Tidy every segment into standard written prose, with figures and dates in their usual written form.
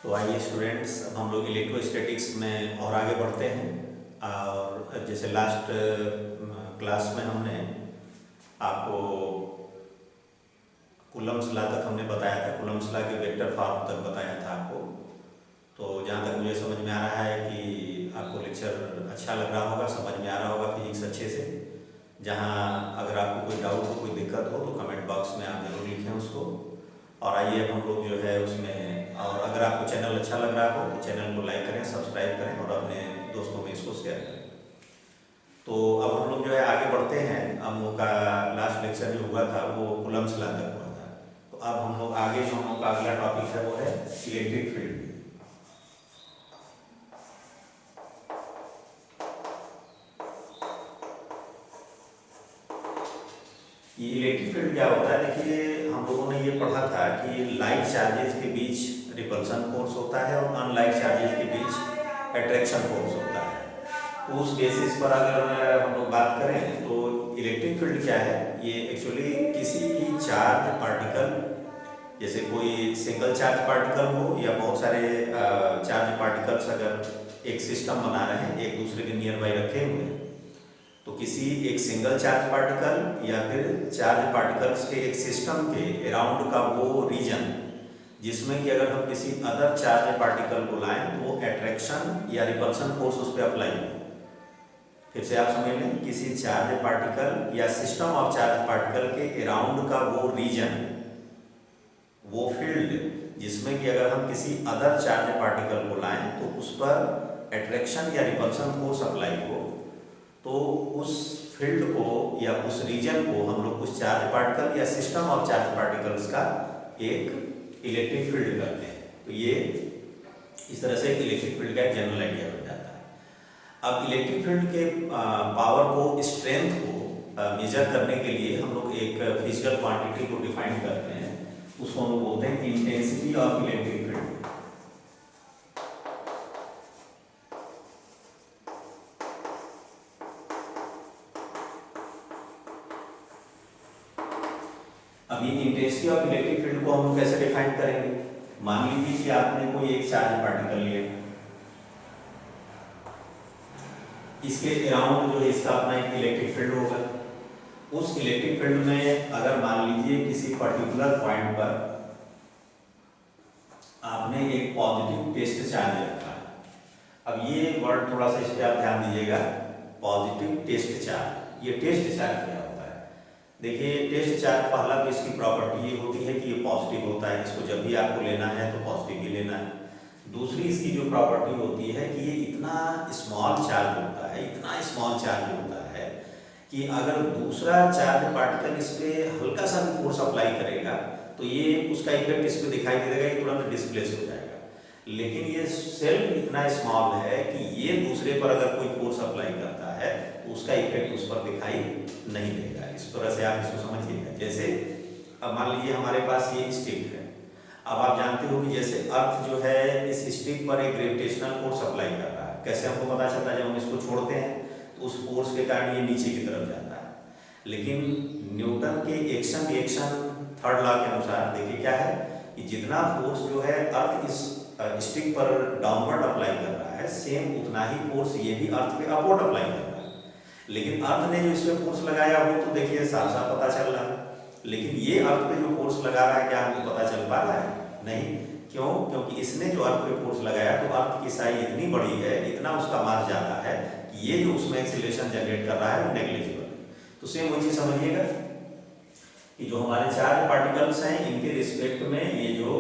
तो आइए स्टूडेंट्स, अब हम लोग इलेक्ट्रोस्टैटिक्स में और आगे बढ़ते हैं। और जैसे लास्ट क्लास में हमने आपको कूलम्ब्स लॉ तक हमने बताया था, कूलम्ब्स लॉ के वेक्टर फॉर्म तक बताया था आपको। तो जहाँ तक मुझे समझ में आ रहा है कि आपको लेक्चर अच्छा लग रहा होगा, समझ में आ रहा होगा फिजिक्स अच्छे से। जहाँ अगर आपको कोई डाउट हो, कोई दिक्कत हो तो कमेंट बॉक्स में आप जरूर लिखें उसको। और आइए अब हम लोग जो है उसमें, और अगर आपको चैनल अच्छा लग रहा हो तो चैनल को लाइक करें, सब्सक्राइब करें और अपने दोस्तों में इसको शेयर करें। तो अब हम लोग जो है आगे बढ़ते हैं। हम लोग का लास्ट लेक्चर जो हुआ था वो कूलम्ब्स लॉ तक हुआ था। तो अब हम लोग आगे जो हम लोग का अगला टॉपिक है वो है इलेक्ट्रिक फील्ड। ये इलेक्ट्रिक फील्ड क्या होता है? देखिए, हम लोगों ने ये पढ़ा था कि लाइक चार्जेस के बीच रिपल्सन फोर्स होता है और अनलाइक चार्जेस के बीच अट्रैक्शन फोर्स होता है। तो उस बेसिस पर अगर हम लोग बात करें तो इलेक्ट्रिक फील्ड क्या है, ये एक्चुअली किसी भी चार्ज पार्टिकल, जैसे कोई सिंगल चार्ज पार्टिकल हो या बहुत सारे चार्ज पार्टिकल्स अगर एक सिस्टम बना रहे हैं, एक दूसरे के नियर बाई रखे हुए हैं, तो किसी एक सिंगल चार्ज पार्टिकल या फिर चार्ज पार्टिकल्स के एक सिस्टम के अराउंड का वो रीजन जिसमें कि अगर हम किसी अदर चार्ज पार्टिकल को लाएं तो वो अट्रैक्शन या रिपल्सन फोर्स उस पर अप्लाई हो। फिर से आप समझ लें, किसी चार्ज पार्टिकल या सिस्टम ऑफ चार्ज पार्टिकल के अराउंड का वो रीजन, वो फील्ड जिसमें कि अगर हम किसी अदर चार्ज पार्टिकल को लाएं तो उस पर अट्रैक्शन या रिपल्सन फोर्स अप्लाई हो, तो उस फील्ड को या उस रीजन को हम लोग उस चार्ज पार्टिकल या सिस्टम ऑफ चार्ज पार्टिकल्स का एक इलेक्ट्रिक फील्ड करते हैं। तो ये इस तरह से इलेक्ट्रिक फील्ड का एक जनरल आइडिया बन जाता है। अब इलेक्ट्रिक फील्ड के पावर को, स्ट्रेंथ को मेजर करने के लिए हम लोग एक फिजिकल क्वांटिटी को डिफाइन करते हैं। उसको हम लोग बोलते हैं इंटेंसिटी ऑफ इलेक्ट्रिक फील्ड। अब ये इंटेंसिटी ऑफ इलेक्ट्रिक फील्ड को हम लोग कैसे डिफाइन करेंगे? मान लीजिए कि आपने कोई एक चार्ज पार्टिकल लिया, इसके अराउंड जो है इसका अपना एक इलेक्ट्रिक फील्ड होगा। उस इलेक्ट्रिक फील्ड में अगर मान लीजिए किसी पर्टिकुलर पॉइंट पर आपने एक पॉजिटिव टेस्ट चार्ज रखा है। अब ये वर्ड थोड़ा सा इस पर आप ध्यान दीजिएगा, पॉजिटिव टेस्ट चार्ज। ये टेस्ट चार्ज क्या होता है? देखिए, टेस्ट चार्ज पहला तो इसकी प्रॉपर्टी ये होती है कि ये पॉजिटिव होता है, इसको जब भी आपको लेना है तो पॉजिटिव ही लेना है। दूसरी इसकी जो प्रॉपर्टी होती है कि ये इतना स्मॉल चार्ज होता है, इतना स्मॉल चार्ज होता है कि अगर दूसरा चार्ज पार्टिकल इस पर हल्का सा भी फोर्स अप्लाई करेगा तो ये उसका इफेक्ट इस पर दिखाई दे देगा, ये तुरंत डिस्प्लेस हो जाएगा। लेकिन ये सेल इतना स्मॉल है कि ये दूसरे पर अगर कोई फोर्स अप्लाई करता है तो उसका इफेक्ट उस पर दिखाई नहीं देगा। इस तरह से आप इसको समझिएगा। जैसे अब मान लीजिए हमारे पास ये स्टिक है। अब आप जानते हो कि जैसे अर्थ जो है इस स्टिक पर एक ग्रेविटेशनल फोर्स अप्लाई कर रहा है। कैसे हमको पता चलता है? जब हम इसको छोड़ते हैं तो उस फोर्स के कारण ये नीचे की तरफ जाता है। लेकिन न्यूटन के एक्शन रिएक्शन थर्ड लॉ के अनुसार देखिए क्या है कि जितना फोर्स जो है अर्थ इस स्टिक पर डाउनवर्ड अप्लाई कर रहा है, सेम उतना ही फोर्स ये भी अर्थ पे अपवर्ड अप्लाई कर रहा है। लेकिन अर्थ ने जो इस पे फोर्स लगाया वो तो देखिए साफ साफ पता चल रहा है, लेकिन ये अर्थ पे जो फोर्स लगा रहा है क्या हमको पता चल पा रहा है? नहीं। क्यों? क्योंकि इसने जो अर्थ पे फोर्स लगाया तो अर्थ की साइज इतनी बड़ी है, इतना उसका मास ज्यादा है कि ये जो उसमें एक्सीलरेशन जनरेट कर रहा है वो नेग्लिजिबल। तो सेम वही चीज समझिएगा कि जो हमारे चार्ज पार्टिकल्स हैं इनके रिस्पेक्ट में ये जो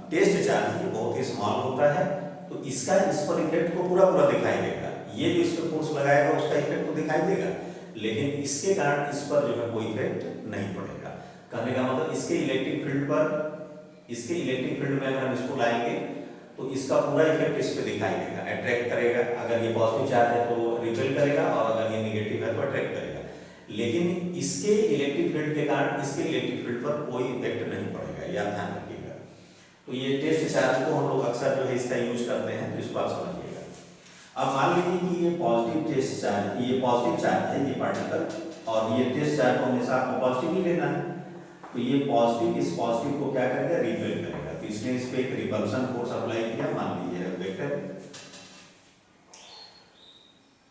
टेस्ट चार्ज है बहुत ही स्मॉल होता है, तो इसका इस पर इफेक्ट को पूरा पूरा दिखाई देगा। ये जो इस पर फोर्स लगाएगा उसका इफेक्ट तो दिखाई देगा, लेकिन इसके कारण इस पर जो है कोई इफेक्ट नहीं पड़ेगा। कहने का मतलब इसके इलेक्ट्रिक फील्ड पर, इसके इलेक्ट्रिक फील्ड में अगर हम इसको लाएंगे तो इसका पूरा इफेक्ट इस पर दिखाई देगा, अट्रैक्ट करेगा। अगर ये पॉजिटिव चार्ज है तो रिपेल करेगा और अगर ये नेगेटिव है तो अट्रैक्ट करेगा। लेकिन इसके इलेक्ट्रिक फील्ड के कारण इसके इलेक्ट्रिक फील्ड पर कोई इफेक्ट नहीं पड़ेगा, यह ध्यान रखिएगा। तो ये टेस्ट चार्ज को हम लोग अक्सर जो है इसका यूज करते हैं, तो इसको आप समझिएगा। अब मान लीजिए कि ये पॉजिटिव टेस्ट चार्ज, ये पॉजिटिव चार्ज है ये पार्टिकल, और ये टेस्ट चार्ज को हमेशा आपको पॉजिटिव ही लेना है। तो ये पॉजिटिव इस पॉजिटिव को क्या करेगा? रिपेल करेगा। तो इसने इस पे एक रिपल्सन फोर्स अप्लाई किया, मान लीजिए वेक्टर।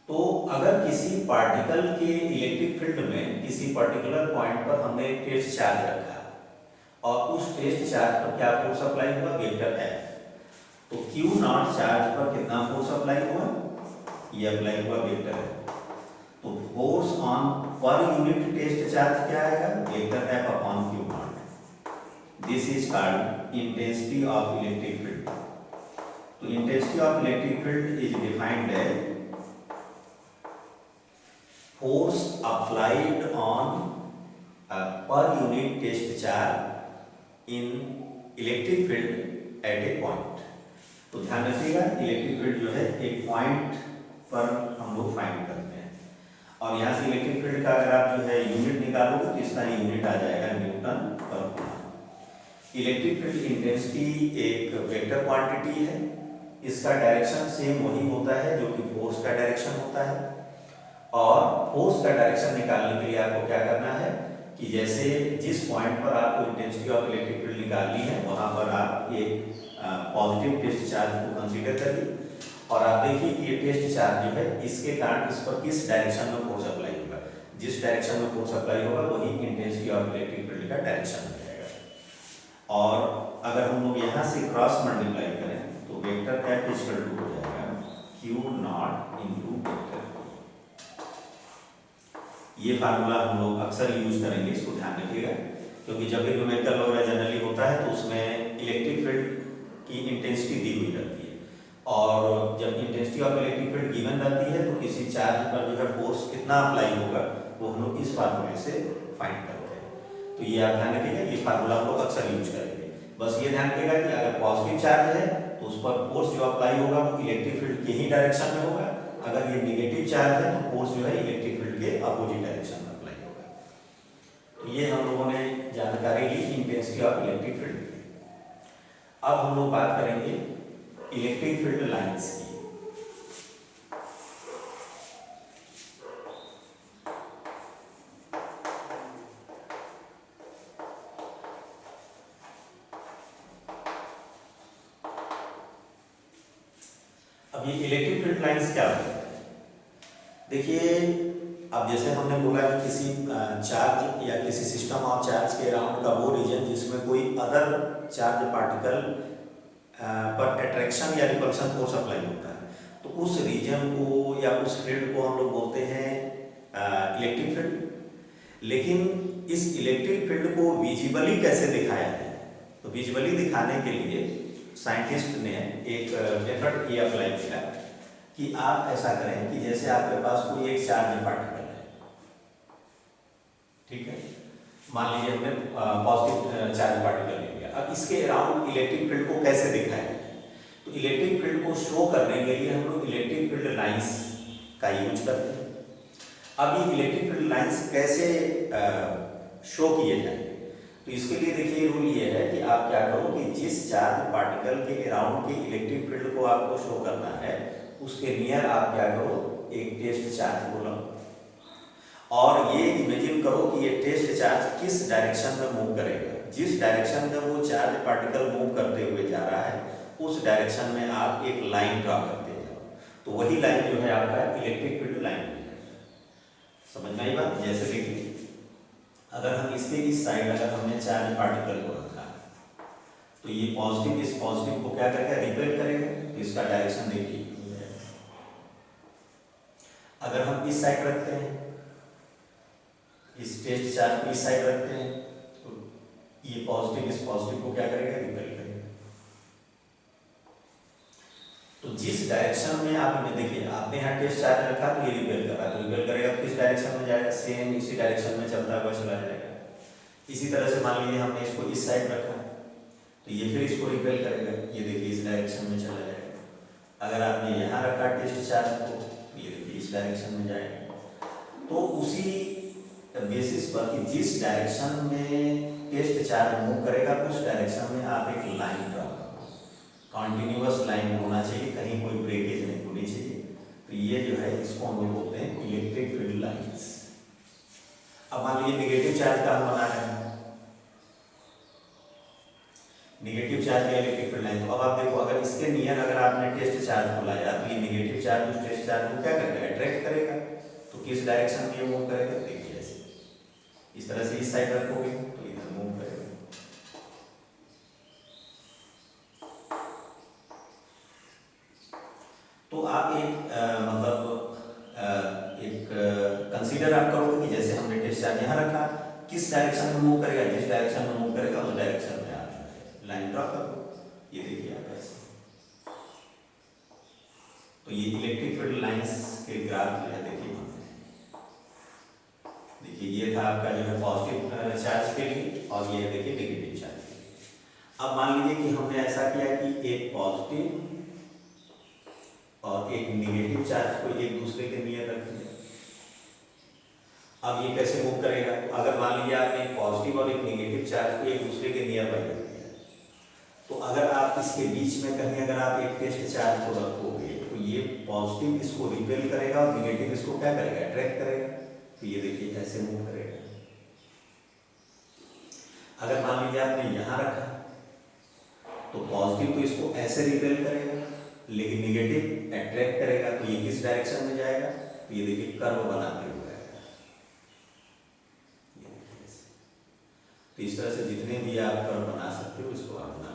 तो अगर किसी पार्टिकल के इलेक्ट्रिक फील्ड में किसी पर्टिकुलर पॉइंट पर हमने एक टेस्ट चार्ज रखा और उस टेस्ट चार्ज पर क्या फोर्स अप्लाई हुआ, वेक्टर F, तो Q नॉट चार्ज पर कितना फोर्स अप्लाई हुआ, ये अप्लाई हुआ वेक्टर F। तो force on per unit test charge क्या आएगा, vector F upon Q not. This is called intensity of electric field. तो intensity of electric field is defined as force applied on a per unit test charge in electric field at a point। तो ध्यान रखिएगा electric field जो है एक point पर हम लोग फाइंड करते हैं, और यहाँ से इलेक्ट्रिक फील्ड का अगर आप जो है यूनिट निकालोगे तो इसका यूनिट आ जाएगा न्यूटन पर कूलम। इलेक्ट्रिक फील्ड इंटेंसिटी एक वेक्टर क्वांटिटी है, इसका डायरेक्शन सेम वही होता है जो कि फोर्स का डायरेक्शन होता है। और फोर्स का डायरेक्शन निकालने के लिए आपको क्या करना है कि जैसे जिस पॉइंट पर आपको इंटेंसिटी ऑफ इलेक्ट्रिक फील्ड निकालनी है वहां पर आप एक पॉजिटिव टेस्ट चार्ज को कंसीडर करिए, और आप देखिए कि ये टेस्ट चार्ज जो है इसके कारण इस पर किस डायरेक्शन में फोर्स अप्लाई होगा। जिस डायरेक्शन में फोर्स अप्लाई होगा वही इंटेंसिटी ऑफ इलेक्ट्रिक फील्ड का डायरेक्शन हो जाएगा। और अगर हम लोग यहाँ से क्रॉस मल्टीप्लाई करें तो वेक्टर F इक्वल टू हो जाएगा Q नॉट इंटू वेक्टर। ये फार्मूला हम लोग अक्सर यूज करेंगे, इसको ध्यान रखिएगा, क्योंकि जब भी न्यूमेरिकल वगैरह जनरली होता है तो उसमें इलेक्ट्रिक फील्ड की इंटेंसिटी दी हुई रहती है, और जब intensity of electric field given रहती है तो किसी चार्ज पर जो है फोर्स कितना अप्लाई होगा वो हम लोग इस फार्मूले से फाइंड करते हैं। तो ये आप ध्यान रखिएगा, ये फार्मूला हम लोग अक्सर यूज करेंगे। बस ये ध्यान रखिएगा कि अगर पॉजिटिव चार्ज है तो उस पर फोर्स जो अप्लाई होगा वो इलेक्ट्रिक फील्ड के ही डायरेक्शन में होगा, अगर ये नेगेटिव चार्ज है तो फोर्स जो है इलेक्ट्रिक फील्ड के अपोजिट डायरेक्शन में अप्लाई होगा। तो ये हम लोगों ने जानकारी ली इंटेंसिटी ऑफ इलेक्ट्रिक फील्ड। अब हम लोग बात करेंगे इलेक्ट्रिक फील्ड लाइंस की। अब ये इलेक्ट्रिक फील्ड लाइंस क्या होता है, देखिए अब जैसे हमने बोला कि किसी चार्ज या किसी सिस्टम ऑफ चार्ज के अराउंड का वो रीजन जिसमें कोई अदर चार्ज पार्टिकल पर अट्रैक्शन या रिपल्शन फोर्स अप्लाई होता है, तो उस रीजन को या उस फील्ड को हम लोग बोलते हैं इलेक्ट्रिक फील्ड। लेकिन इस इलेक्ट्रिक फील्ड को विजिबली कैसे दिखाया है, तो विजुअली दिखाने के लिए साइंटिस्ट ने एक मेथड ये अप्लाई किया कि आप ऐसा करें कि जैसे आपके पास कोई एक चार्ज पार्टिकल है, ठीक है, मान लीजिए हमने पॉजिटिव चार्ज पार्टिकल ले लिया। अब इसके अराउंड इलेक्ट्रिक फील्ड को कैसे दिखाएं, तो इलेक्ट्रिक फील्ड को शो करने के लिए हम लोग इलेक्ट्रिक फील्ड लाइंस का यूज करते हैं। अब ये इलेक्ट्रिक फील्ड लाइंस कैसे शो किए जाएंगे, तो इसके लिए देखिए रूल ये है कि आप क्या करो कि जिस चार्ज पार्टिकल के अराउंड के इलेक्ट्रिक फील्ड को आपको शो करना है उसके नियर आप क्या करो एक टेस्ट चार्ज को लो, और ये इमेजिन करो कि ये टेस्ट चार्ज किस डायरेक्शन में मूव करेगा। जिस डायरेक्शन में वो चार्ज पार्टिकल मूव करते हुए जा रहा है उस डायरेक्शन में आप एक लाइन ड्रॉ करते जाओ, तो वही लाइन जो है आपका इलेक्ट्रिक फील्ड लाइन। समझ में आई बात। जैसे देखिए अगर हम इसके इस साइड अगर हमने चार्ज पार्टिकल को रखा तो ये पॉजिटिव इस पॉजिटिव को क्या करेगा, रिपेल करेगा, तो इसका डायरेक्शन देखिए। अगर हम इस साइड रखते हैं, इस टेस्ट चार्ज को इस साइड रखते हैं, तो ये पॉजिटिव इस पॉजिटिव को क्या करेगा, रिपेल करेगा। तो जिस डायरेक्शन में आप इन्हें देखिए, आपने यहाँ टेस्ट चार्ज रखा तो ये रिपेल कर रहा है, तो रिपेल करेगा किस डायरेक्शन में जाएगा, सेम इसी डायरेक्शन में चलता हुआ चला जाएगा। इसी तरह से मान लीजिए हमने इसको इस साइड रखा तो ये फिर इसको रिपेल करेगा, ये देखिए इस डायरेक्शन में चला जाएगा। अगर आपने यहाँ रखा टेस्ट चार्ज को तो ये देखिए इस डायरेक्शन में जाएगा। तो उसी बेसिस पर कि जिस डायरेक्शन में टेस्ट चार्ज मूव करेगा उस डायरेक्शन में आप एक लाइन ड्रॉ करो, कॉन्टिन्यूअस लाइन होना चाहिए, कहीं कोई ब्रेकेज नहीं होनी चाहिए। तो ये जो है इसको हम लोग बोलते हैं इलेक्ट्रिक फील्ड लाइंस। अब मान लीजिए नेगेटिव चार्ज का हम बना रहे हैं, नेगेटिव चार्ज या इलेक्ट्रिक फील्ड लाइन। तो अब आप देखो, अगर इसके नियर अगर आपने टेस्ट चार्ज को लाया तो ये नेगेटिव चार्ज उस टेस्ट चार्ज को क्या करेगा, अट्रैक्ट करेगा। तो किस डायरेक्शन में ये मूव करेगा, देखिए ऐसे इस तरह से इस साइड रखोगे तो इधर मूव करेगा। तो आप एक एक कंसीडर आप करोगे कि जैसे हमने टेस्ट चार्ज यहाँ रखा, किस डायरेक्शन में मूव करेगा, जिस डायरेक्शन में मूव करेगा उस डायरेक्शन में आप लाइन ड्रॉ कर दो। ये देखिए आप ऐसे, तो ये इलेक्ट्रिक फील्ड लाइंस के ग्राफ जो है देखिए ये था आपका जो है पॉजिटिव चार्ज के लिए, और ये देखिए नेगेटिव चार्ज के लिए। अब मान लीजिए कि हमने ऐसा किया कि एक पॉजिटिव और एक नेगेटिव चार्ज को एक दूसरे के नियर रख दिया। अब ये कैसे मूव करेगा, तो अगर मान लीजिए आपने एक पॉजिटिव और एक नेगेटिव चार्ज को एक दूसरे के नियर बाई रख दिया, तो अगर आप इसके बीच में कहीं अगर आप एक टेस्ट चार्ज को रखोगे तो ये पॉजिटिव इसको रिपेल करेगा और नेगेटिव इसको क्या करेगा, अट्रैक्ट करेगा। तो ये देखिए ऐसे मूव करेगा। अगर मान लीजिए आपने यहां रखा तो पॉजिटिव तो इसको ऐसे रिपेल करेगा, लेकिन नेगेटिव अट्रैक्ट करेगा। तो ये किस डायरेक्शन में जाएगा, तो ये देखिए कर्व बनाते हुए आएगा। तो इस तरह से जितने भी आप कर्व बना सकते हो इसको आप बना।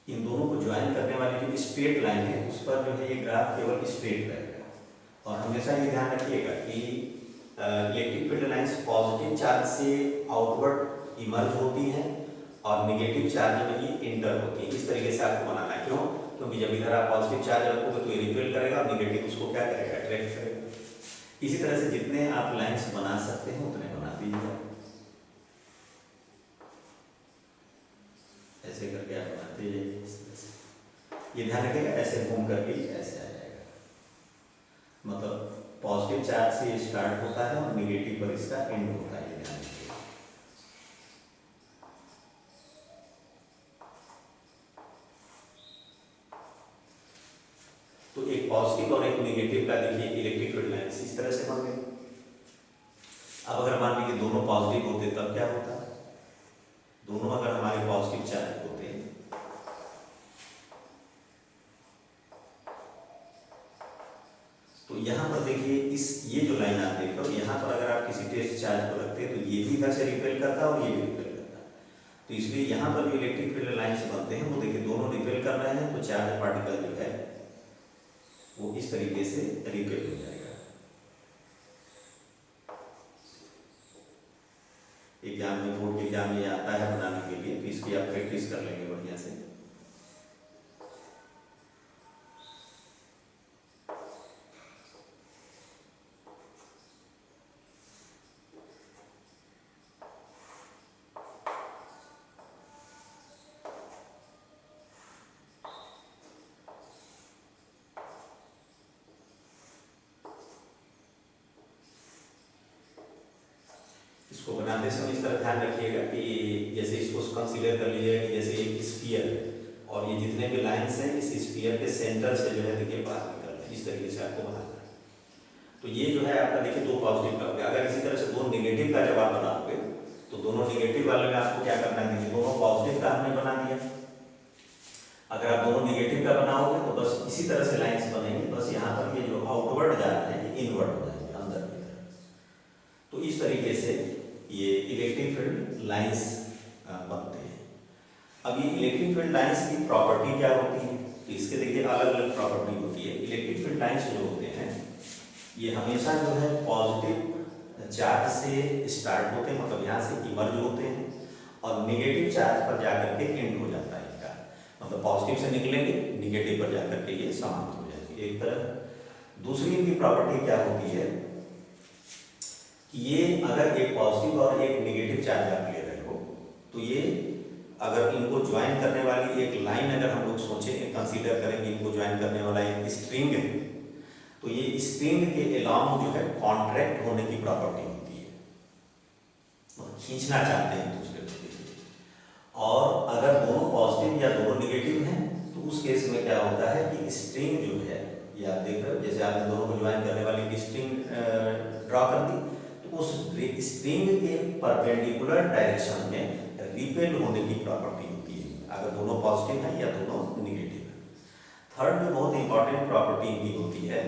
इन दोनों को ज्वाइन करने वाली जो स्ट्रेट लाइन है उस पर जो है ये ग्राफ केवल स्ट्रेट रहेगा। और हमेशा ये ध्यान रखिएगा कि electric field lines positive charge से आउटवर्ड इमर्ज होती हैं और नेगेटिव चार्ज में ये इंटर होती है। इस तरीके से आपको बनाना है। क्यों, क्योंकि जब इधर आप पॉजिटिव चार्ज रखोगे तो ये रिपेल करेगा और नेगेटिव उसको क्या करेगा, अट्रैक्ट करेगा। इसी तरह से जितने आप लाइंस बना सकते हैं उतने बना दीजिए। ऐसे करके आप बनाते जाइए। ये ध्यान रखिएगा ऐसे घूम करके ऐसे आ जाएगा, मतलब पॉजिटिव चार्ज से स्टार्ट होता है और नेगेटिव पर इसका एंड होता है। ध्यान रखिएगा। तो एक पॉजिटिव और एक नेगेटिव का देखिए इलेक्ट्रिक फील्ड लाइंस इस तरह से बन गई। अब अगर मान लीजिए दोनों पॉजिटिव होते तब क्या होता, दोनों अगर हमारे पॉजिटिव चार्ज होते हैं तो यहाँ पर देखिए इस ये जो लाइन आप देख रहे हो, यहाँ पर अगर आप किसी टेस्ट चार्ज को रखते हैं तो ये भी इधर से रिपेल करता है और ये भी रिपेल करता है। तो इसलिए यहाँ पर जो इलेक्ट्रिक फील्ड लाइंस बनते हैं वो देखिए दोनों रिपेल कर रहे हैं, तो चार्ज पार्टिकल जो है वो इस तरीके से रिपेल हो जाएगा। एग्जाम में, बोर्ड के एग्जाम में आता है बनाने के लिए, तो इसकी आप प्रैक्टिस कर लेंगे बढ़िया से। इसको बनाते समय इस तरह ध्यान रखिएगा कि जैसे इसको कंसीडर कर लीजिएगा कि जैसे एक स्फीयर और ये जितने भी लाइंस हैं इस स्फीयर के सेंटर से जो है देखिए बाहर निकल रहे हैं। इस तरीके से आपको बनाना है। तो ये जो है आपका देखिए दो पॉजिटिव का हो गया। अगर इसी तरह से दो नेगेटिव का जब आप बनाओगे तो दोनों नेगेटिव वाले में आपको क्या करना है, दोनों पॉजिटिव का हमने बना दिया। अगर आप दोनों नेगेटिव का बनाओगे तो बस इसी तरह से लाइन्स बनेंगे, बस यहाँ पर ये जो आउटवर्ड जा रहे हैं ये इनवर्ड हो जाएंगे अंदर की तरफ। तो इस तरीके से ये इलेक्ट्रिक फील्ड लाइंस बनते हैं। अब ये इलेक्ट्रिक फील्ड लाइंस की प्रॉपर्टी क्या होती है, तो इसके देखिए अलग अलग प्रॉपर्टी होती है। इलेक्ट्रिक फील्ड लाइंस जो होते हैं ये हमेशा जो है पॉजिटिव चार्ज से स्टार्ट होते हैं, मतलब यहाँ से इमर्ज होते हैं और नेगेटिव चार्ज पर जाकर के एंड हो जाता है इनका, मतलब पॉजिटिव से निकलेंगे नेगेटिव पर जाकर के ये समाप्त हो जाएंगे एक तरह। दूसरी इनकी प्रॉपर्टी क्या होती है कि ये अगर एक पॉजिटिव और एक नेगेटिव चार्ज आप ले रहे हो तो ये अगर इनको ज्वाइन करने वाली एक लाइन अगर हम लोग सोचें, कंसीडर करेंगे इनको ज्वाइन करने वाला एक स्ट्रिंग है, तो ये स्ट्रिंग के अलाउंग जो है कॉन्ट्रैक्ट होने की प्रॉपर्टी होती है, खींचना चाहते हैं दूसरे को। और अगर दोनों पॉजिटिव या दोनों नेगेटिव हैं तो उस केस में क्या होता है कि स्ट्रिंग जो है, ये आप देख रहे हो, जैसे आपने दोनों को ज्वाइन करने वाले की स्ट्रिंग ड्रॉ कर दी, तो उस स्ट्रिंग के परपेंडिकुलर डायरेक्शन में रिपेल होने की प्रॉपर्टी होती है, अगर दोनों पॉजिटिव हैं या दोनों निगेटिव हैं। थर्ड जो बहुत इंपॉर्टेंट प्रॉपर्टी इनकी होती है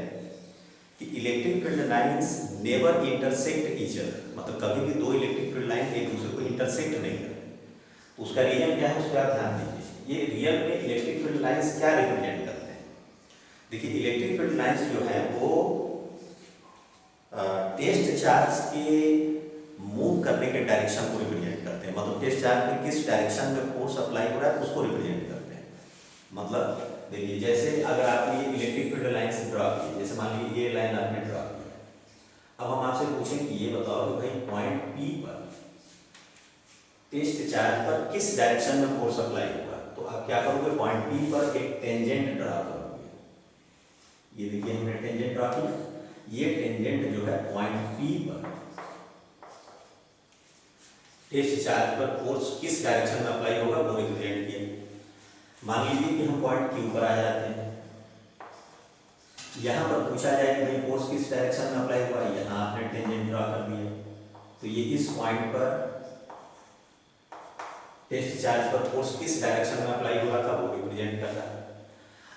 कि electric field lines never intersect each other, मतलब कभी भी दो इलेक्ट्रिक फील्ड लाइन एक दूसरे को इंटरसेक्ट नहीं करते। तो उसका रीजन क्या है, उस पर आप ध्यान दीजिए। ये रियल में इलेक्ट्रिक फील्ड लाइंस क्या रिप्रेजेंट करते हैं? देखिए, इलेक्ट्रिक फील्ड लाइंस जो है वो टेस्ट चार्ज के मूव करने के डायरेक्शन को रिप्रेजेंट करते हैं, मतलब टेस्ट चार्ज में किस डायरेक्शन में फोर्स अप्लाई हो रहा है उसको रिप्रेजेंट करते हैं। मतलब देखिए, जैसे अगर आपने ये इलेक्ट्रिक फील्ड लाइंस ड्रॉ की, जैसे मान लीजिए ये लाइन आपने ड्रॉ की, अब हम आपसे पूछें कि ये बताओ कि भाई पॉइंट पी पर टेस्ट चार्ज पर किस डायरेक्शन में फोर्स अप्लाई होगा, तो आप क्या करोगे, पॉइंट पी पर एक टेंजेंट ड्रॉ करोगे। ये देखिए हमने टेंजेंट ड्रॉ किया, ये टेंजेंट जो है पॉइंट पी पर टेस्ट चार्ज पर फोर्स किस डायरेक्शन में अप्लाई होगा वो रिप्रेजेंट किया। मान लीजिए कि हम पॉइंट क्यू पर आ जाते हैं, यहाँ पर पूछा जाए कि भाई फोर्स किस डायरेक्शन में अप्लाई हुआ, यहाँ आपने टेंजेंट ड्रॉ कर दिया, तो ये इस पॉइंट पर टेस्ट चार्ज पर फोर्स किस डायरेक्शन में अप्लाई हुआ था वो रिप्रेजेंट कर रहा है।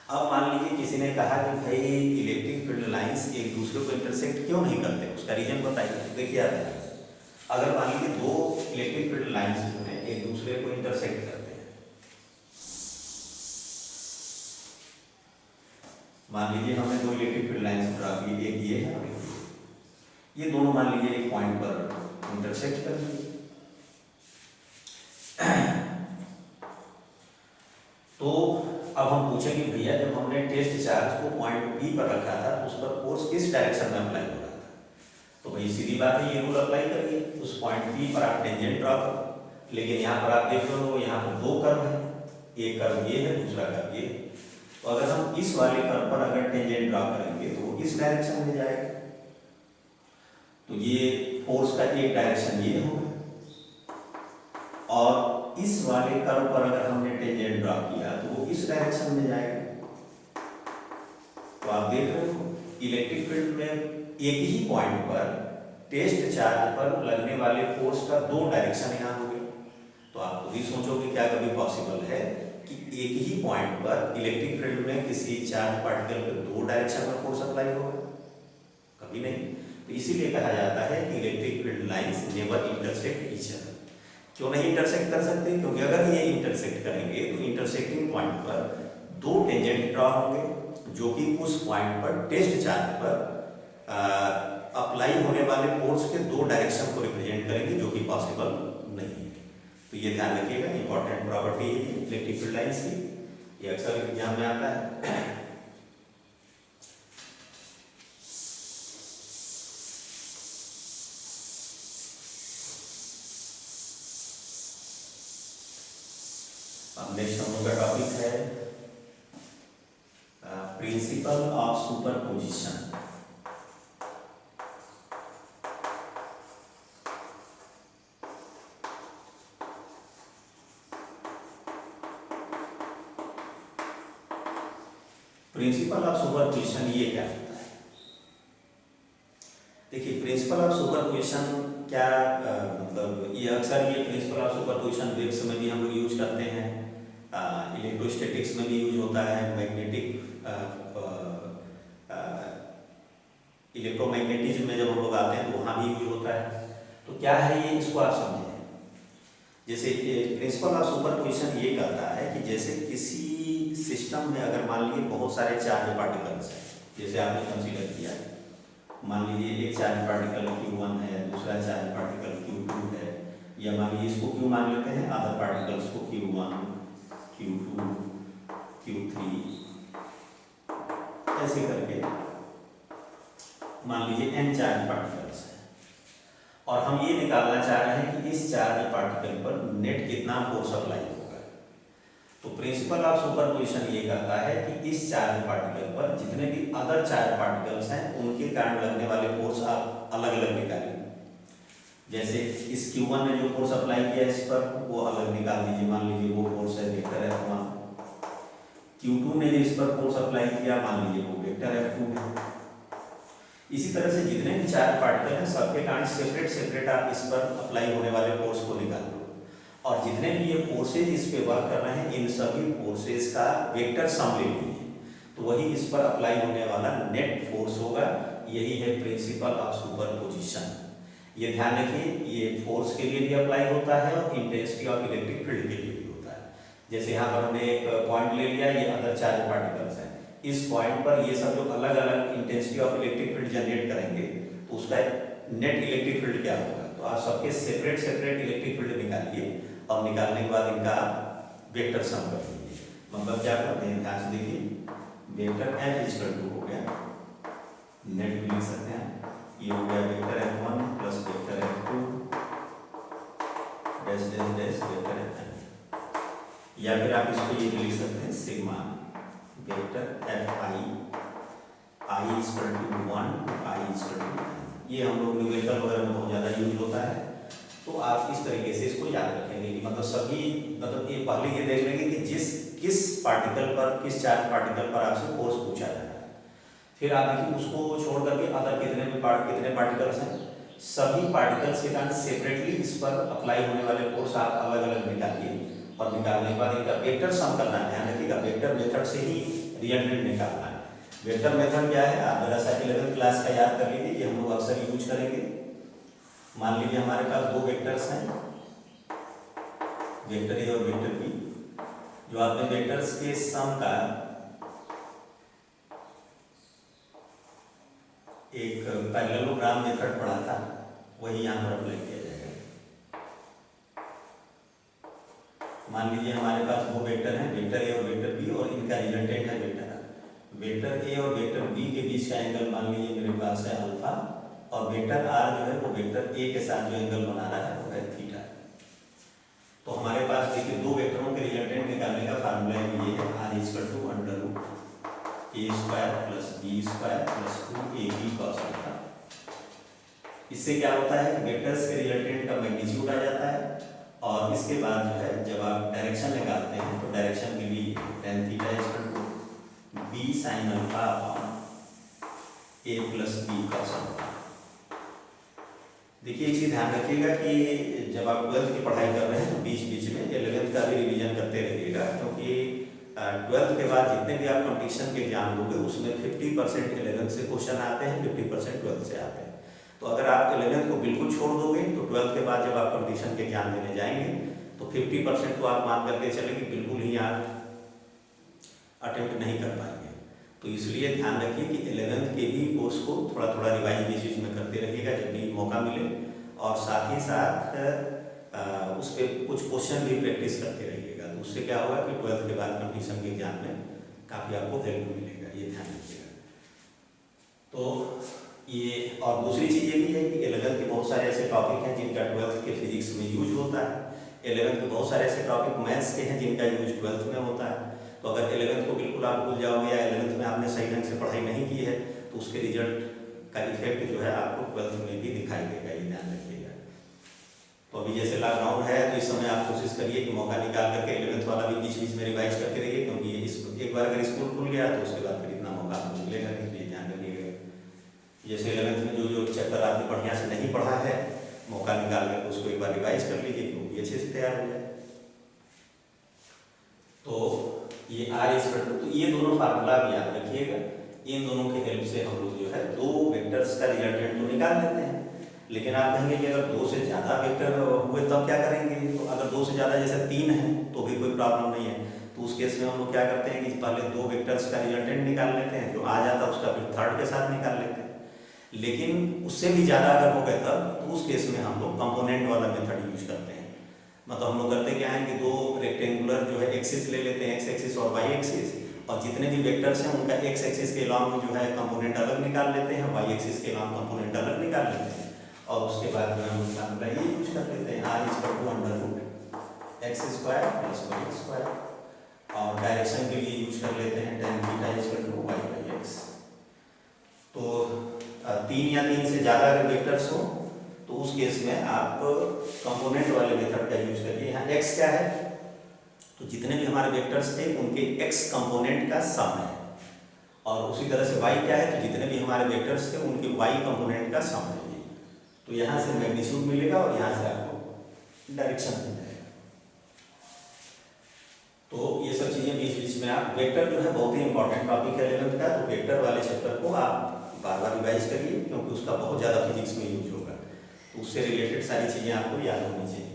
अब मान लीजिए किसी ने कहा कि भाई इलेक्ट्रिक फील्ड लाइंस एक दूसरे को इंटरसेक्ट क्यों नहीं करते, उसका रीजन बताइए। देखिए आप, अगर मान लीजिए दो इलेक्ट्रिक फील्ड लाइंस जो है एक दूसरे को इंटरसेक्ट करते हैं, मान लीजिए हमने दो इलेक्ट्रिक फील्ड लाइंस ड्रा की, एक ये है और ये दोनों मान लीजिए एक पॉइंट पर इंटरसेक्ट कर दिए, तो अब हम पूछेंगे भैया जब हमने टेस्ट चार्ज को पॉइंट पी पर रखा था तो उस पर फोर्स किस डायरेक्शन में अप्लाई हो रहा था, तो भाई सीधी बात है, ये रूल अप्लाई करिए, उस पॉइंट पी पर आप टेंजेंट ड्रॉ करो। लेकिन यहाँ पर आप देख रहे हो यहाँ पर दो कर्व है, एक कर्व ये है, दूसरा कर्व ये, तो अगर हम इस वाले कर्व पर अगर टेंजेंट ड्रॉ करेंगे तो वो इस डायरेक्शन में जाएगा, तो ये फोर्स का एक डायरेक्शन ये होगा, और इस वाले कर्व पर अगर हमने टेंजेंट ड्रॉ किया तो वो इस डायरेक्शन में जाएगा। तो आप देख रहे हो इलेक्ट्रिक फील्ड में एक ही पॉइंट पर टेस्ट चार्ज पर लगने वाले फोर्स का दो डायरेक्शन यहाँ हो गए। तो आप खुद ही सोचोगे क्या कभी पॉसिबल है कि एक ही पॉइंट पर इलेक्ट्रिक फील्ड में किसी चार्ज पार्टिकल पर दो डायरेक्शन में फोर्स अप्लाई होगा? कभी नहीं। तो इसीलिए कहा जाता है कि electric field lines never intersect each other. क्यों नहीं इंटरसेक्ट कर सकते? क्योंकि अगर ये इंटरसेक्ट करेंगे तो इंटरसेक्टिंग पॉइंट पर दो टेंजेंट ड्रॉ होंगे जो कि उस पॉइंट पर टेस्ट चार्ज पर अप्लाई होने वाले फोर्स के दो डायरेक्शन को रिप्रेजेंट करेंगे, जो कि पॉसिबल नहीं है। तो ये ध्यान रखिएगा, इंपॉर्टेंट प्रॉपर्टी है इलेक्ट्रिक फील्ड लाइंस की, ये अक्सर एग्जाम में आता है। अब नेक्स्ट हम लोग का टॉपिक है principle of superposition. Principle of superposition ये क्या होता है? देखिए, प्रिंसिपल ऑफ सुपरपोजिशन क्या मतलब ये अक्सर ये प्रिंसिपल ऑफ सुपरपोजिशन वेव्स में भी हम लोग यूज करते हैं, इलेक्ट्रोस्टैटिक्स में भी यूज होता है, मैग्नेटिक इलेक्ट्रोमैग्नेटिज्म में जब हम लोग आते हैं तो वहाँ भी यूज होता है। तो क्या है ये, इसको आप समझें। जैसे प्रिंसिपल ऑफ सुपरपोजिशन ये कहता है कि जैसे किसी सिस्टम में अगर मान लीजिए बहुत सारे चार्ज पार्टिकल्स हैं, जैसे आपने कंसीडर किया, मान लीजिए एक चार्ज पार्टिकल Q1 है, दूसरा चार्ज पार्टिकल Q2 है, या मान लीजिए इसको Q मान लेते हैं, अदर पार्टिकल्स को Q1, Q2, Q3, ऐसे करके मान लीजिए n चार्ज पार्टिकल्स हैं, और हम ये निकालना चाह रहे हैं कि इस चार्ज पार्टिकल पर नेट कितना फोर्स अप्लाई होगा। तो प्रिंसिपल ऑफ सुपरपोजिशन ये कहता है कि इस चार्ज पार्टिकल पर जितने भी अदर चार्ज पार्टिकल्स हैं उनके कारण लगने वाले फोर्स आप अलग अलग निकालें। जैसे इस Q1 ने जो फोर्स अप्लाई किया इस पर वो अलग निकाल दीजिए, मान लीजिए वो फोर्स है वेक्टर F1। Q2 ने इस पर फोर्स अप्लाई किया, मान लीजिए वो वेक्टर F2 है। इसी तरह से जितने भी चार्ज पार्टिकल हैं सबके कारण सेपरेट सेपरेट आप इस पर अप्लाई होने वाले फोर्स को निकाल लो, और जितने भी ये फोर्सेज इस पे वर्क कर रहे हैं इन सभी फोर्सेज का वेक्टर सम ले लीजिए, तो वही इस पर अप्लाई होने वाला नेट फोर्स होगा। यही है प्रिंसिपल ऑफ सुपरपोजिशन। ये ध्यान रखिए, ये फोर्स के लिए भी अप्लाई होता है और इंटेंसिटी ऑफ इलेक्ट्रिक फील्ड के लिए भी होता है। जैसे यहाँ पर हमने एक पॉइंट ले लिया, ये अदर चार्ज पार्टिकल्स हैं, इस पॉइंट पर ये सब जो अलग अलग intensity of electric field generate करेंगे तो उसका नेट इलेक्ट्रिक फील्ड क्या होगा। तो आप सबके सेपरेट सेपरेट इलेक्ट्रिक फील्ड निकालिए और निकालने के बाद इनका वेक्टर सम कर लीजिए। मतलब क्या करते हैं, ध्यान से देखिए, वेक्टर F हो गया, नेट भी लिख सकते हैं, ये हो गया vector F1 plus vector F2 dash dash dash vector Fn, या फिर आप इसको ये भी लिख सकते हैं sigma vector Fi i equal to 1 i equal to, ये हम लोग न्यूमेरिकल वगैरह में बहुत ज़्यादा यूज होता है। तो आप इस तरीके से इसको याद रखेंगे कि मतलब सभी, मतलब ये पहले ये देख लेंगे कि किस पार्टिकल पर, किस चार्ज पार्टिकल पर आपसे फोर्स पूछा जा रहा है। फिर आप देखिए उसको छोड़ करके अदर कितने पार्टिकल्स हैं, सभी पार्टिकल्स के कारण सेपरेटली इस पर अप्लाई होने वाले फोर्स आप अलग अलग निकालिए, और निकालने के बाद इनका वेक्टर सम करना है। ध्यान रखिएगा, वेक्टर मेथड से ही रिजल्टेंट निकालना है। वेक्टर मेथड क्या है, आप जरा सा 11th क्लास का याद कर लीजिए, ये हम लोग अक्सर यूज करेंगे। मान लीजिए हमारे पास दो वेक्टर्स हैं, वेक्टर ए और वेक्टर बी, जो आपने वेक्टर्स के सम का एक पैरेललोग्राम मेथड पढ़ा था, वही यहाँ पर अप्लाई किया जाएगा। मान लीजिए हमारे पास दो वेक्टर हैं, वेक्टर ए और वेक्टर बी, और इनका रिजल्टेंट है वेक्टर आर। वेक्टर ए और वेक्टर बी के बीच का एंगल मान लीजिए मेरे पास है अल्फा, और वेक्टर आर जो है वो वेक्टर ए के साथ जो एंगल बना रहा है वो है थीटा। तो हमारे पास देखिए दो वेक्टरों के रिजल्टेंट निकालने का फार्मूला ये है, R equal to under root A square plus B square plus 2ab cos alpha. इससे क्या होता है, वेक्टर्स के रिजल्टेंट का मैग्नीट्यूड आ जाता है, और इसके बाद जो है जब आप डायरेक्शन निकालते हैं तो डायरेक्शन के लिए tan theta equal to b sin alpha upon a plus b cos alpha. देखिए एक चीज ध्यान रखिएगा कि जब आप 12th की पढ़ाई कर रहे हैं तो बीच बीच में 11th का भी रिवीजन करते रहिएगा, क्योंकि 12th के बाद जितने भी आप कंपटीशन के एग्जाम लोगे उसमें 50% 11th से क्वेश्चन आते हैं, 50% 12th से आते हैं। तो अगर आप 11th को बिल्कुल छोड़ दोगे तो 12th के बाद जब आप कंपटीशन के एग्जाम देने जाएंगे तो 50% तो आप मान करके चलें कि बिल्कुल ही आप अटेम्प्ट नहीं कर पाएंगे। तो इसलिए ध्यान रखिए कि 11th के भी कोर्स को थोड़ा थोड़ा रिवाइज बेसिस में करते रहिएगा जब भी मौका मिले, और साथ ही साथ उस पर कुछ क्वेश्चन भी प्रैक्टिस करते रहिएगा। तो उससे क्या होगा कि 12th के बाद कंपटीशन के एग्जाम में काफ़ी आपको हेल्प मिलेगा, ये ध्यान रखिएगा। तो ये, और दूसरी चीज़ ये भी है कि 11th के बहुत सारे ऐसे टॉपिक हैं जिनका 12th के फिजिक्स में यूज होता है, 11th के बहुत सारे ऐसे टॉपिक मैथ्स के हैं जिनका यूज 12th में होता है। तो अगर 11th को बिल्कुल आप भूल जाओगे या 11th में आपने सही ढंग से पढ़ाई नहीं की है तो उसके रिजल्ट का इफेक्ट जो है आपको 12th में भी दिखाई देगा, ये ध्यान रखिएगा। तो अभी जैसे लॉकडाउन है तो इस समय आप कोशिश करिए कि मौका निकाल करके 11th वाला भी बीच बीच में रिवाइज करते रहिए, क्योंकि इस एक बार अगर स्कूल खुल गया तो उसके बाद फिर इतना मौका आपको मिलेगा नहीं, तो ये ध्यान रखिएगा। जैसे 11th में जो चैप्टर आपने बढ़िया से नहीं पढ़ा है, मौका निकाल कर उसको एक बार रिवाइज कर लीजिए कि वो भी अच्छे से तैयार हो जाए। तो ये आर इक्वल टू, तो ये दोनों फार्मूला भी याद रखिएगा, इन दोनों के हेल्प से हम लोग जो है दो वेक्टर्स का रिजल्टेंट तो निकाल लेते हैं। लेकिन आप कहेंगे कि अगर दो से ज़्यादा वेक्टर हुए तब क्या करेंगे, तो अगर दो से ज़्यादा जैसे 3 है तो भी कोई प्रॉब्लम नहीं है, तो उस केस में हम लोग क्या करते हैं कि पहले दो वेक्टर्स का रिजल्टेंट निकाल लेते हैं, जो आ जाता है उसका फिर थर्ड के साथ निकाल लेते हैं। लेकिन उससे भी ज़्यादा अगर हो गए तब, तो उस केस में हम लोग कंपोनेंट वाला मेथड यूज करते हैं। मतलब हम लोग करते क्या है कि दो रेक्टेंगुलर जो है एक्सिस ले लेते हैं, एक्स एक्सिस और वाई एक्सिस, और जितने भी वेक्टर्स हैं उनका एक्स एक्सिस के लॉन्ग जो है कंपोनेंट अलग निकाल लेते हैं, वाई एक्सिस के लॉन्ग कंपोनेंट अलग निकाल लेते हैं, और उसके बाद जो है हम फार्मूला ये यूज कर लेते हैं, R equal to under root X square plus Y square, और डायरेक्शन के लिए यूज कर लेते हैं tan theta equal to Y by X. तो 3 या 3 से ज़्यादा अगर वेक्टर्स हो तो उस केस में आप कंपोनेंट वाले मेथड का यूज करिए। यहाँ x क्या है, तो तो जितने भी हमारे वेक्टर्स थे उनके x कंपोनेंट का सम है, और उसी तरह से y क्या है, तो जितने भी हमारे वेक्टर्स थे उनके y कंपोनेंट का सम है। तो यहाँ से मैग्नीट्यूड मिलेगा और यहाँ से आपको डायरेक्शन मिल जाएगा। तो ये सब चीज़ें बीच बीच में आप, वेक्टर जो है बहुत ही इंपॉर्टेंट टॉपिक है 11th का, तो वेक्टर वाले चैप्टर को आप बार बार रिवाइज करिए क्योंकि उसका बहुत ज़्यादा फिजिक्स में यूज होगा, तो उससे रिलेटेड सारी चीज़ें आपको याद होनी चाहिए।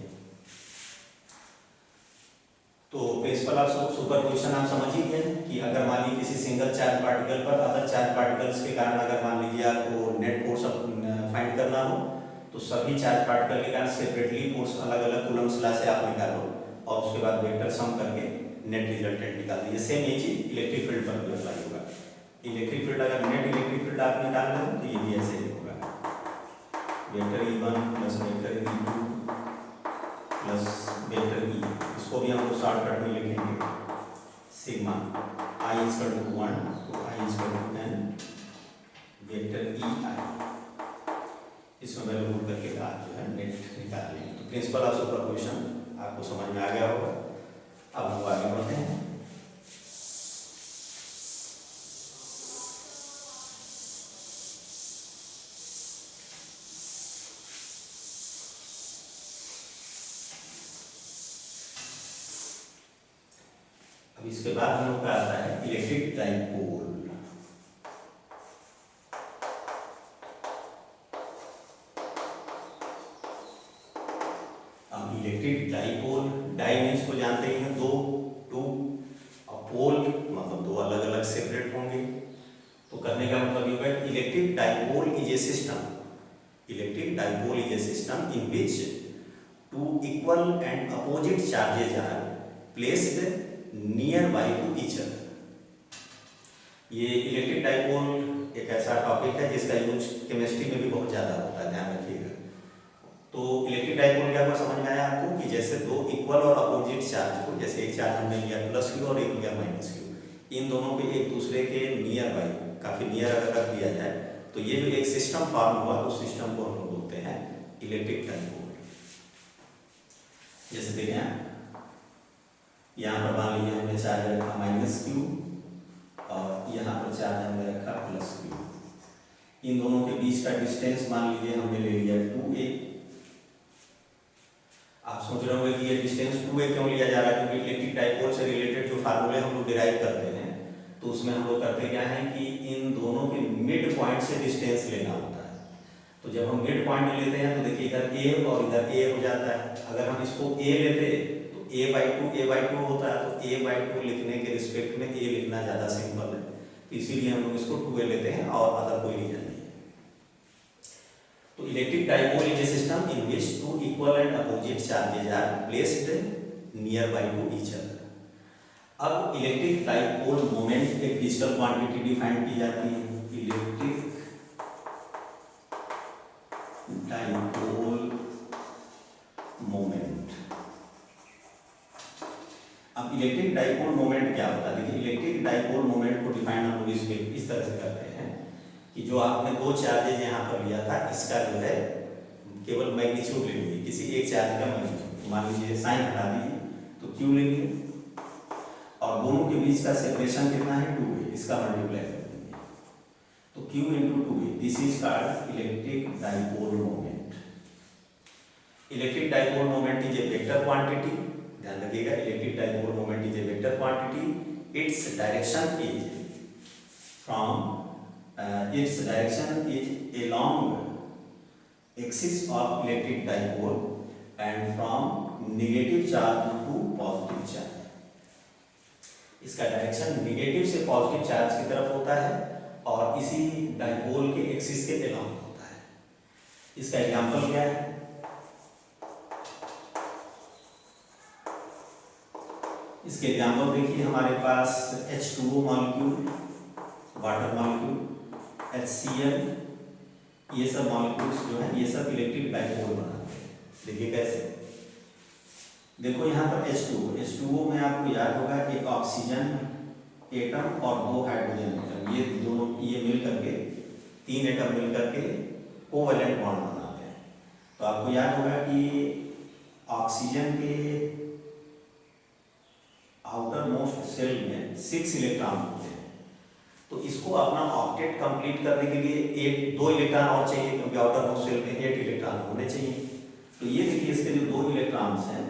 तो प्रिंसिपल ऑफ सुपरपोजिशन आप समझ ही गए कि अगर मान लीजिए किसी सिंगल चार्ज पार्टिकल पर अदर चार्ज पार्टिकल्स के कारण अगर मान लीजिए आपको नेट फोर्स फाइंड करना हो, तो सभी चार्ज पार्टिकल के कारण सेपरेटली फोर्स अलग अलग कूलम्स लॉ से आप निकालो और उसके बाद वेक्टर सम करके नेट रिजल्टेंट निकाल दीजिए। सेम ये चीज इलेक्ट्रिक फील्ड पर भी अप्लाई होगा। इलेक्ट्रिक फील्ड अगर नेट इलेक्ट्रिक फील्ड आप निकाल रहे हो तो ये भी ऐसे ही होगा, vector E1 plus vector E2 plus vector E, इसको भी हम लोग शॉर्टकट में लिखेंगे सिग्मा I इक्वल टू 1 तो I equal to n vector EI, इसमें वैल्यू पुट करके आप जो है नेट निकाल लेंगे। तो प्रिंसिपल ऑफ सुपरपोजिशन आपको समझ में आ गया होगा। अब हम आगे बढ़ते हैं। अब इसके बाद हम लोग का आता है electric dipole. Electric dipole, di means को जानते ही हैं दो, टू, और पोल मतलब दो अलग अलग सेपरेट होंगे। तो करने का मतलब ये होगा electric dipole is a system, electric dipole is a system in which two equal and opposite charges are placed near by to each other. ये इलेक्ट्रिक डाइपोल एक ऐसा टॉपिक है जिसका यूज केमिस्ट्री में भी बहुत ज़्यादा होता है, ध्यान रखिएगा। तो इलेक्ट्रिक डाइपोल क्या हुआ समझ में आया आपको कि जैसे दो इक्वल और अपोजिट चार्ज को, जैसे एक चार्ज हमने लिया प्लस क्यू और एक लिया माइनस क्यू, इन दोनों को एक दूसरे के नियर बाई, काफ़ी नियर अगर रख दिया जाए तो ये जो एक सिस्टम फॉर्म हुआ उस सिस्टम को हम लोग बोलते हैं इलेक्ट्रिक डाइपोल। जैसे देखें यहाँ पर मान लीजिए हमने चार्ज रखा माइनस क्यू और यहाँ पर चार्ज हमने रखा प्लस क्यू, इन दोनों के बीच का डिस्टेंस मान लीजिए हमने ले लिया 2a। आप सोच रहे होंगे कि ये डिस्टेंस 2a क्यों लिया जा रहा है, क्योंकि इलेक्ट्रिक डाइपोल से रिलेटेड जो फार्मूले हम लोग डिराइव करते हैं तो उसमें हम लोग करते क्या है कि इन दोनों के मिड पॉइंट से डिस्टेंस लेना होता है। तो जब हम मिड पॉइंट में लेते हैं तो देखिए इधर a और इधर a हो जाता है। अगर हम इसको a लेते तो a/2 होता है, तो a/2 लिखने के रिस्पेक्ट में a लिखना ज़्यादा सिंपल है, तो इसीलिए हम लोग इसको 2a लेते हैं और अदर कोई रीजन नहीं है। तो electric dipole is a system in which two equal and opposite charges are placed near by to each other. अब इलेक्ट्रिक डाइपोल मोमेंट एक फिजिकल क्वांटिटी डिफाइन की जाती है, इलेक्ट्रिक डाइपोल मोमेंट। अब इलेक्ट्रिक डाइपोल मोमेंट क्या होता है, देखिए इलेक्ट्रिक डाइपोल मोमेंट को डिफाइन हम लोग इस तरह से करते हैं कि जो आपने दो चार्जेज यहाँ पर लिया था इसका जो है केवल मैग्नीट्यूड ले लीजिए, किसी एक चार्ज का मैग्नीट्यूड मान लीजिए साइन हटा दीजिए तो क्यू ले लीजिए, और दोनों के बीच का सेपरेशन कितना है 2a, इसका मल्टीप्लाई कर देंगे तो q into 2a, this is called electric dipole moment. Electric dipole moment is a vector quantity, ध्यान रखिएगा electric dipole moment is a vector quantity, its direction is along axis of electric dipole and from negative charge to positive charge। इसका direction negative से positive charge की तरफ होता है और इसी डाइपोल के एक्सिस के along होता है। इसका एग्जांपल क्या है, इसके एग्जांपल देखिए हमारे पास H2O molecule, water molecule, HCl, ये सब मॉलिक्यूल्स जो है ये सब इलेक्ट्रिक डाइपोल बनाते हैं। देखिए कैसे, देखो यहाँ पर H2O में आपको याद होगा एक ऑक्सीजन एटम और दो हाइड्रोजन एटम, ये दोनों ये मिल करके 3 एटम मिल करके कोवैलेंट बॉन्ड बनाते हैं। तो आपको याद होगा कि ऑक्सीजन के सेल में 6 इलेक्ट्रॉन होते हैं, तो इसको अपना ऑक्टेट कंप्लीट करने के लिए 2 इलेक्ट्रॉन और चाहिए, क्योंकि आउटर मोस्ट सेल में 8 इलेक्ट्रॉन होने चाहिए। तो ये देखिए इसके जो 2 इलेक्ट्रॉन्स हैं,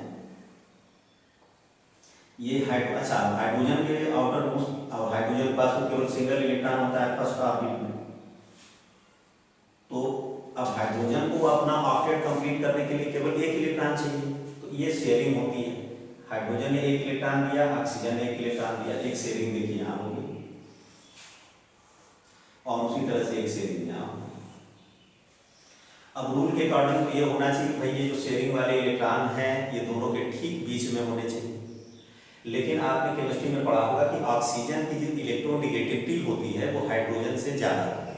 ये हाइड्रोजन के आउटर मोस्ट, और हाइड्रोजन के पास तो केवल सिंगल इलेक्ट्रॉन होता है फर्स्ट ऑर्बिट में। तो अब हाइड्रोजन को अपना ऑक्टेट कंप्लीट करने के लिए केवल 1 इलेक्ट्रॉन चाहिए, तो ये शेयरिंग होती है। हाइड्रोजन ने 1 इलेक्ट्रॉन दिया, ऑक्सीजन ने 1 इलेक्ट्रॉन दिया, एक शेयरिंग देखिए यहाँ होगी, और उसी तरह से एक शेयरिंग यहाँ होगी। अब रूल के अकॉर्डिंग तो ये होना चाहिए भाई, ये जो शेयरिंग वाले इलेक्ट्रॉन हैं ये दोनों के ठीक बीच में होने चाहिए। लेकिन आपने केमिस्ट्री में पढ़ा होगा कि ऑक्सीजन की जो इलेक्ट्रोनेगेटिविटी होती है वो हाइड्रोजन से ज़्यादा होती है।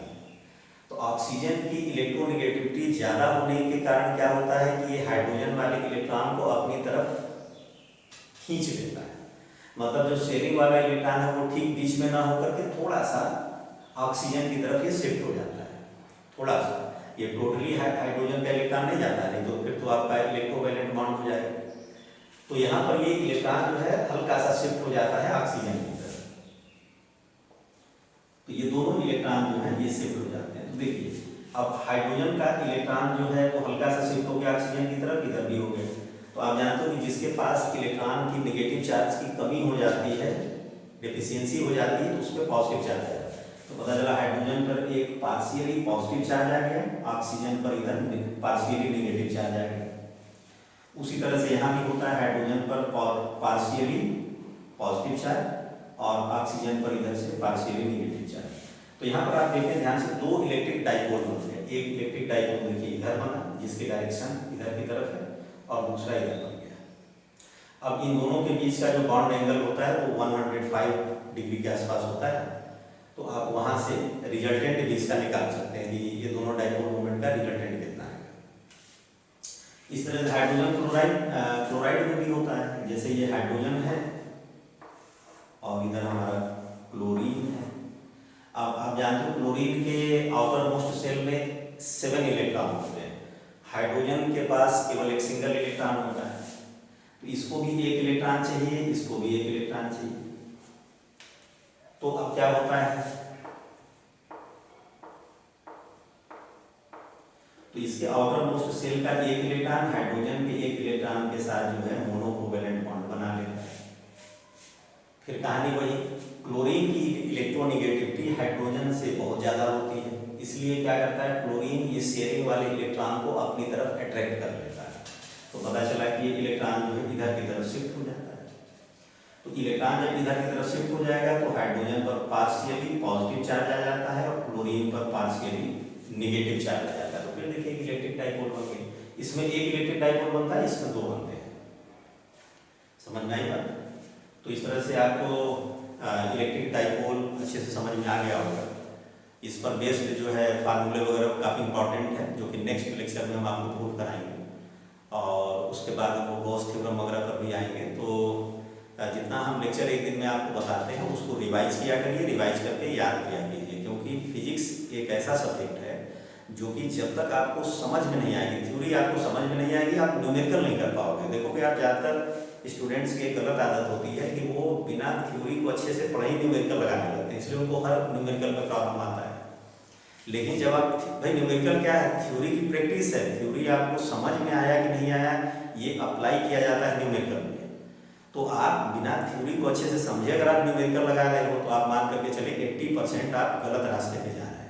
तो ऑक्सीजन की इलेक्ट्रोनेगेटिविटी ज़्यादा होने के कारण क्या होता है कि ये हाइड्रोजन वाले इलेक्ट्रॉन को अपनी तरफ खींच लेता है। मतलब जो शेयरिंग वाला इलेक्ट्रॉन है वो ठीक बीच में ना होकर के थोड़ा सा ऑक्सीजन की तरफ ये शिफ्ट हो जाता है, थोड़ा सा। ये टोटली हाइड्रोजन का इलेक्ट्रॉन नहीं जाता है, नहीं तो फिर तो आपका इलेक्ट्रोवैलेंट बॉन्ड हो जाएगा। तो यहाँ पर ये इलेक्ट्रॉन जो है हल्का सा शिफ्ट हो जाता है ऑक्सीजन की तरफ। तो ये दोनों इलेक्ट्रॉन जो है ये शिफ्ट हो जाते हैं। तो देखिए अब हाइड्रोजन का इलेक्ट्रॉन जो है वो हल्का सा शिफ्ट हो गया ऑक्सीजन की तरफ, इधर भी हो गया। तो आप जानते हो कि जिसके पास इलेक्ट्रॉन की नेगेटिव चार्ज की कमी हो जाती है, डेफिशिएंसी हो जाती है, तो उस पर पॉजिटिव चार्ज आ जाता है। तो पता चला हाइड्रोजन पर एक पार्शियली पॉजिटिव चार्ज आ गया, ऑक्सीजन पर इधर पार्शियली नेगेटिव चार्ज आ गया। उसी तरह से यहाँ भी होता है, हाइड्रोजन पर पार्शियली पॉजिटिव चार्ज और ऑक्सीजन पर इधर से पार्शियली नेगेटिव चार्ज। तो यहाँ पर आप देखें ध्यान से, 2 इलेक्ट्रिक डाइपोल बनते हैं। एक इलेक्ट्रिक डाइपोल देखिए इधर बना, जिसकी डायरेक्शन इधर की तरफ है, और दूसरा इधर बन गया। अब इन दोनों के बीच का जो बॉन्ड एंगल होता है वो 105 डिग्री के आसपास होता है। तो आप वहाँ से रिजल्टेंट भी इसका निकाल सकते हैं कि ये दोनों डाइपोल मोमेंट का रिजल्टेंट कितना है। इस तरह से हाइड्रोजन क्लोराइड में भी होता है। जैसे ये हाइड्रोजन है और इधर हमारा क्लोरीन है। अब आप जानते हो क्लोरीन के आउटर मोस्ट सेल में 7 इलेक्ट्रॉन होते हैं, हाइड्रोजन के पास केवल एक सिंगल इलेक्ट्रॉन होता है। तो इसको भी 1 इलेक्ट्रॉन चाहिए, इसको भी 1 इलेक्ट्रॉन चाहिए। तो अब क्या होता है, तो इसके आउटर मोस्ट सेल का 1 इलेक्ट्रॉन हाइड्रोजन के 1 इलेक्ट्रॉन के साथ जो है मोनोकोवैलेंट बॉन्ड बना लेता है। फिर कहानी वही, क्लोरीन की इलेक्ट्रोनेगेटिविटी हाइड्रोजन से बहुत ज़्यादा होती है, इसलिए क्या करता है क्लोरीन ये शेयरिंग वाले इलेक्ट्रॉन को अपनी तरफ अट्रैक्ट कर लेता है। तो पता चला कि ये इलेक्ट्रॉन जो है इधर की तरफ शिफ्ट हो जाता है। तो इलेक्ट्रॉन जब इधर की तरफ शिफ्ट हो जाएगा तो हाइड्रोजन पर पार्शियली पॉजिटिव चार्ज आ जाता है और क्लोरीन पर पार्शियली नेगेटिव चार्ज आ जाता है। तो फिर देखिए इलेक्ट्रिक डाइपोल बन गई। इसमें 1 इलेक्ट्रिक डाइपोल बनता है, इसमें 2 बनते हैं। समझ में आई बात? तो इस तरह से आपको इलेक्ट्रिक डाइपोल अच्छे से समझ में आ गया होगा। इस पर बेस्ड जो है फार्मूले वगैरह काफ़ी इंपॉर्टेंट है, जो कि नेक्स्ट लेक्चर में हम आपको प्रूव कराएंगे, और उसके बाद वो गॉस थ्योरम वगैरह पर भी आएंगे। तो जितना हम लेक्चर एक दिन में आपको बताते हैं उसको रिवाइज किया करिए, रिवाइज करके याद किया कीजिए, क्योंकि फिजिक्स एक ऐसा सब्जेक्ट है जो कि जब तक आपको समझ में नहीं आएगी, थ्योरी आपको समझ में नहीं आएगी, आप न्यूमेरिकल नहीं कर पाओगे। देखो कि आप ज़्यादातर स्टूडेंट्स की एक गलत आदत होती है कि वो बिना थ्योरी को अच्छे से पढ़े ही न्यूमेरिकल लगाने लगते हैं, इसलिए उनको हर न्यूमेरिकल में प्रॉब्लम आता है। लेकिन जब आप भाई न्यूमेरिकल क्या है, थ्योरी की प्रैक्टिस है, थ्योरी आपको समझ में आया कि नहीं आया ये अप्लाई किया जाता है न्यूमेरिकल में। तो आप बिना थ्योरी को अच्छे से समझे अगर आप न्यूमेरिकल लगा रहे हो तो आप मान करके चले 80% आप गलत रास्ते पे जा रहे हैं।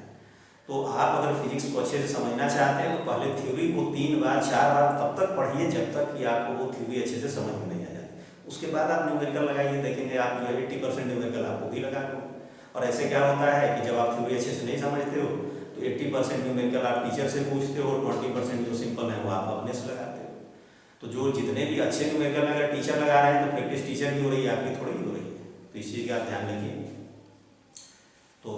तो आप अगर फिजिक्स को अच्छे से समझना चाहते हैं तो पहले थ्योरी को 3 बार 4 बार तब तक पढ़िए जब तक कि आपको वो थ्योरी अच्छे से समझ में नहीं आ जाती। उसके बाद आप न्यूमेरिकल लगाइए, देखेंगे आप जो है 80% न्यूमेरिकल आपको भी लगा दो। और ऐसे क्या होता है कि जब आप थ्योरी अच्छे से नहीं समझते हो तो 80% न्यूमेरिकल आप टीचर से पूछते हो, 20% जो सिंपल है वो आप अपने से लगाते हो। तो जो जितने भी अच्छे न्यूमेरिकल में अगर टीचर लगा रहे हैं तो प्रैक्टिस टीचर की हो रही है, आपकी थोड़ी ही हो रही है। तो इस चीज़ का आप ध्यान रखिए। तो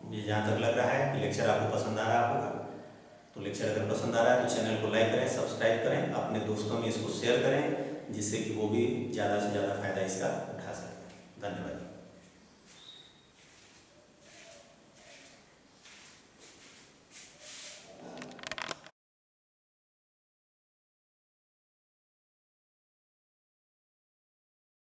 मुझे जहाँ तक लग रहा है कि लेक्चर आपको पसंद आ रहा होगा, तो लेक्चर अगर पसंद आ रहा है तो चैनल को लाइक करें, सब्सक्राइब करें, अपने दोस्तों में इसको शेयर करें, जिससे कि वो भी ज़्यादा से ज़्यादा फायदा इसका उठा सकें। धन्यवाद।